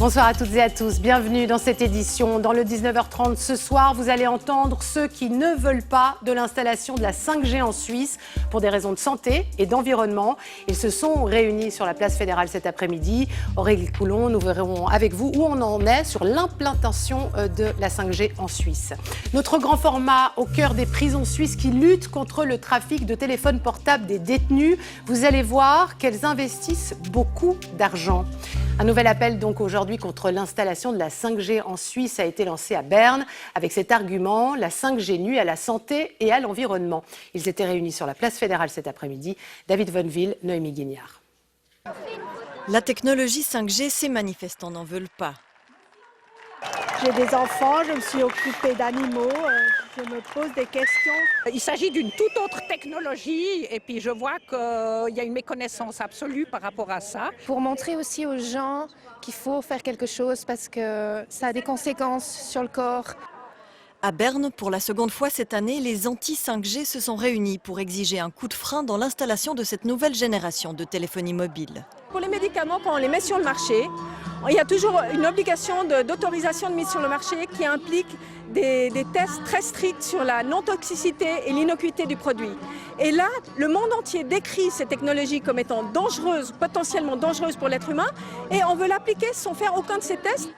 Bonsoir à toutes et à tous, bienvenue dans cette édition. Dans le 19h30 ce soir, vous allez entendre ceux qui ne veulent pas de l'installation de la 5G en Suisse pour des raisons de santé et d'environnement. Ils se sont réunis sur la place fédérale cet après-midi. Aurélie Coulon, nous verrons avec vous où on en est sur l'implantation de la 5G en Suisse. Notre grand format au cœur des prisons suisses qui luttent contre le trafic de téléphones portables des détenus. Vous allez voir qu'elles investissent beaucoup d'argent. Un nouvel appel donc aujourd'hui contre l'installation de la 5G en Suisse a été lancé à Berne avec cet argument, la 5G nuit à la santé et à l'environnement. Ils étaient réunis sur la place fédérale cet après-midi. David Vonville, Noémie Guignard. La technologie 5G, ces manifestants n'en veulent pas. J'ai des enfants, je me suis occupée d'animaux, je me pose des questions. Il s'agit d'une toute autre technologie et puis je vois qu'il y a une méconnaissance absolue par rapport à ça. Pour montrer aussi aux gens qu'il faut faire quelque chose parce que ça a des conséquences sur le corps. À Berne, pour la seconde fois cette année, les anti-5G se sont réunis pour exiger un coup de frein dans l'installation de cette nouvelle génération de téléphonie mobile. Pour les médicaments, quand on les met sur le marché, il y a toujours une obligation d'autorisation de mise sur le marché qui implique des tests très stricts sur la non-toxicité et l'innocuité du produit. Et là, le monde entier décrit ces technologies comme étant dangereuses, potentiellement dangereuses pour l'être humain, et on veut l'appliquer sans faire aucun de ces tests.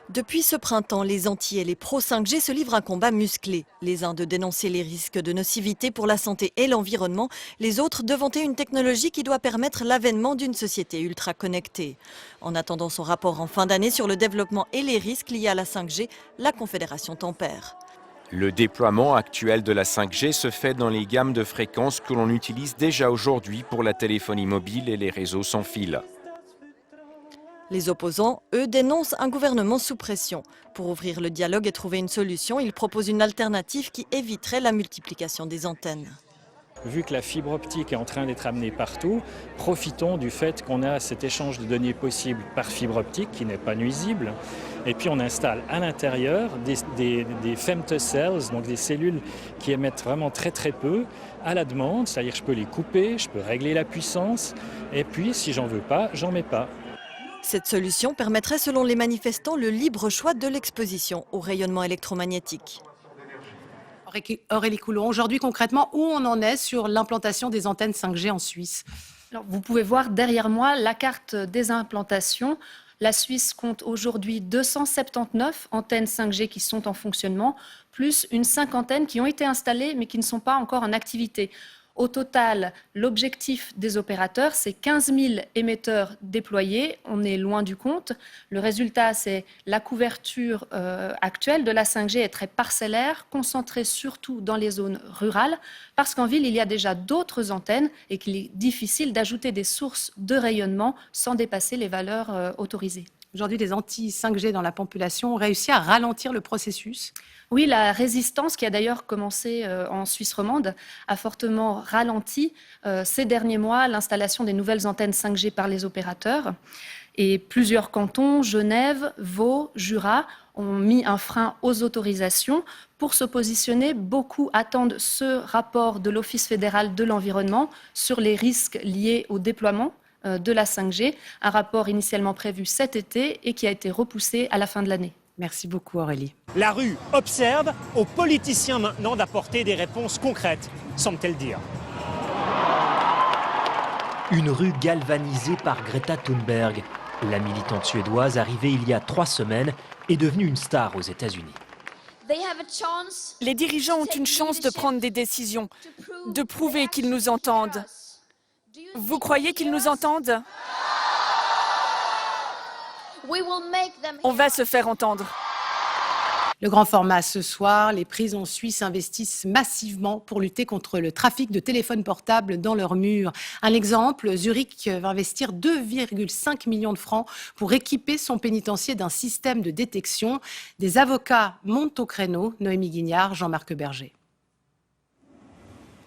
Depuis ce printemps, les anti et les pro-5G se livrent un combat musclé. Les uns de dénoncer les risques de nocivité pour la santé et l'environnement, les autres de vanter une technologie qui doit permettre l'avènement d'une société ultra connectée. En attendant son rapport en fin d'année sur le développement et les risques liés à la 5G, la Confédération tempère. Le déploiement actuel de la 5G se fait dans les gammes de fréquences que l'on utilise déjà aujourd'hui pour la téléphonie mobile et les réseaux sans fil. Les opposants, eux, dénoncent un gouvernement sous pression. Pour ouvrir le dialogue et trouver une solution, ils proposent une alternative qui éviterait la multiplication des antennes. Vu que la fibre optique est en train d'être able partout, profitons du fait qu'on a cet échange de données possible par fibre optique qui n'est pas nuisible. Et puis on installe à l'intérieur des femtocells, donc des cellules qui émettent vraiment très peu à la demande. C'est-à-dire que je peux les couper, je peux régler la puissance et puis si j'en veux pas, j'en mets pas. Cette solution permettrait selon les manifestants le libre choix de l'exposition au rayonnement électromagnétique. Aurélie Coulon, aujourd'hui concrètement, où on en est sur l'implantation des antennes 5G en Suisse? Alors, vous pouvez voir derrière moi la carte des implantations. La Suisse compte aujourd'hui 279 antennes 5G qui sont en fonctionnement, plus une cinquantaine qui ont été installées mais qui ne sont pas encore en activité. Au total, l'objectif des opérateurs, c'est 15 000 émetteurs déployés. On est loin du compte. Le résultat, c'est la couverture actuelle de la 5G est très parcellaire, concentrée surtout dans les zones rurales, parce qu'en ville, il y a déjà d'autres antennes et qu'il est difficile d'ajouter des sources de rayonnement sans dépasser les valeurs autorisées. Aujourd'hui, les anti-5G dans la population ont réussi à ralentir le processus. Oui, la résistance, qui a d'ailleurs commencé en Suisse romande, a fortement ralenti ces derniers mois l'installation des nouvelles antennes 5G par les opérateurs. Et plusieurs cantons, Genève, Vaud, Jura, ont mis un frein aux autorisations. Pour se positionner, beaucoup attendent ce rapport de l'Office fédéral de l'environnement sur les risques liés au déploiement de la 5G, un rapport initialement prévu cet été et qui a été repoussé à la fin de l'année. Merci beaucoup Aurélie. La rue observe, aux politiciens maintenant d'apporter des réponses concrètes, semble-t-elle dire. Une rue galvanisée par Greta Thunberg. La militante suédoise, arrivée il y a 3 semaines, est devenue une star aux États-Unis. Les dirigeants ont une chance de prendre des décisions, de prouver qu'ils nous entendent. Vous croyez qu'ils nous entendent ? On va se faire entendre. Le grand format ce soir, les prisons suisses investissent massivement pour lutter contre le trafic de téléphones portables dans leurs murs. Un exemple, Zurich va investir 2,5 millions de francs pour équiper son pénitencier d'un système de détection. Des avocats montent au créneau. Noémie Guignard, Jean-Marc Berger.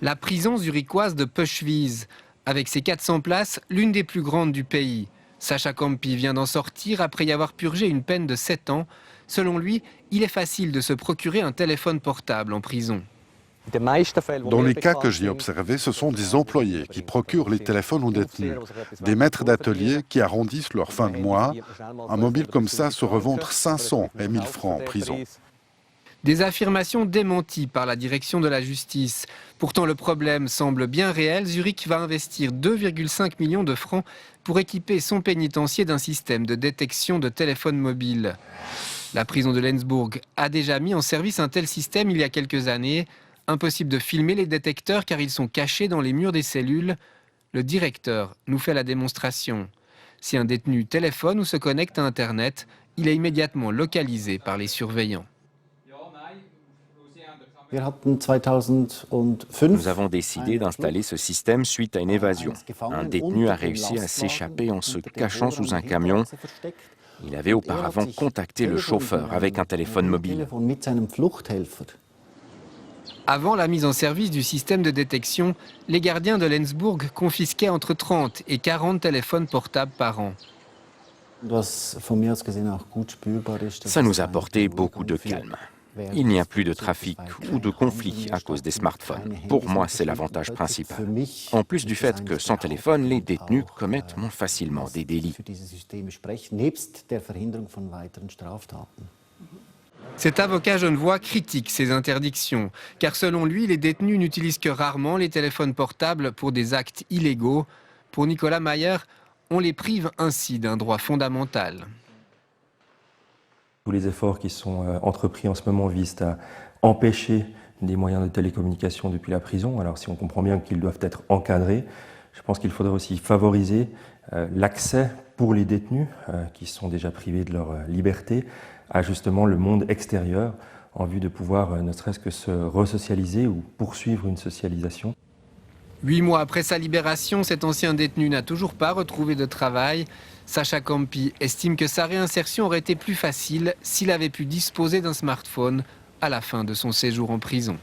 La prison zurichoise de Pöschwies, avec ses 400 places, l'une des plus grandes du pays. Sacha Campi vient d'en sortir après y avoir purgé une peine de 7 ans. Selon lui, il est facile de se procurer un téléphone portable en prison. Dans les cas que j'ai observés, ce sont des employés qui procurent les téléphones aux détenus, des maîtres d'atelier qui arrondissent leur fin de mois. Un mobile comme ça se revend entre 500 et 1000 francs en prison. Des affirmations démenties par la direction de la justice. Pourtant, le problème semble bien réel. Zurich va investir 2,5 millions de francs pour équiper son pénitencier d'un système de détection de téléphones mobiles. La prison de Lenzburg a déjà mis en service un tel système il y a quelques années. Impossible de filmer les détecteurs car ils sont cachés dans les murs des cellules. Le directeur nous fait la démonstration. Si un détenu téléphone ou se connecte à Internet, il est immédiatement localisé par les surveillants. Nous avons décidé d'installer ce système suite à une évasion. Un détenu a réussi à s'échapper en se cachant sous un camion. Il avait auparavant contacté le chauffeur avec un téléphone mobile. Avant la mise en service du système de détection, les gardiens de Lenzburg confisquaient entre 30 et 40 téléphones portables par an. Ça nous a apporté beaucoup de calme. Il n'y a plus de trafic ou de conflit à cause des smartphones. Pour moi, c'est l'avantage principal. En plus du fait que sans téléphone, les détenus commettent moins facilement des délits. Cet avocat genevois critique ces interdictions, car selon lui, les détenus n'utilisent que rarement les téléphones portables pour des actes illégaux. Pour Nicolas Mayer, on les prive ainsi d'un droit fondamental. Tous les efforts qui sont entrepris en ce moment visent à empêcher des moyens de télécommunication depuis la prison. Alors si on comprend bien qu'ils doivent être encadrés, je pense qu'il faudrait aussi favoriser l'accès pour les détenus qui sont déjà privés de leur liberté à justement le monde extérieur en vue de pouvoir ne serait-ce que se resocialiser ou poursuivre une socialisation. 8 mois après sa libération, cet ancien détenu n'a toujours pas retrouvé de travail. Sacha Campi estime que sa réinsertion aurait été plus facile s'il avait pu disposer d'un smartphone à la fin de son séjour en prison.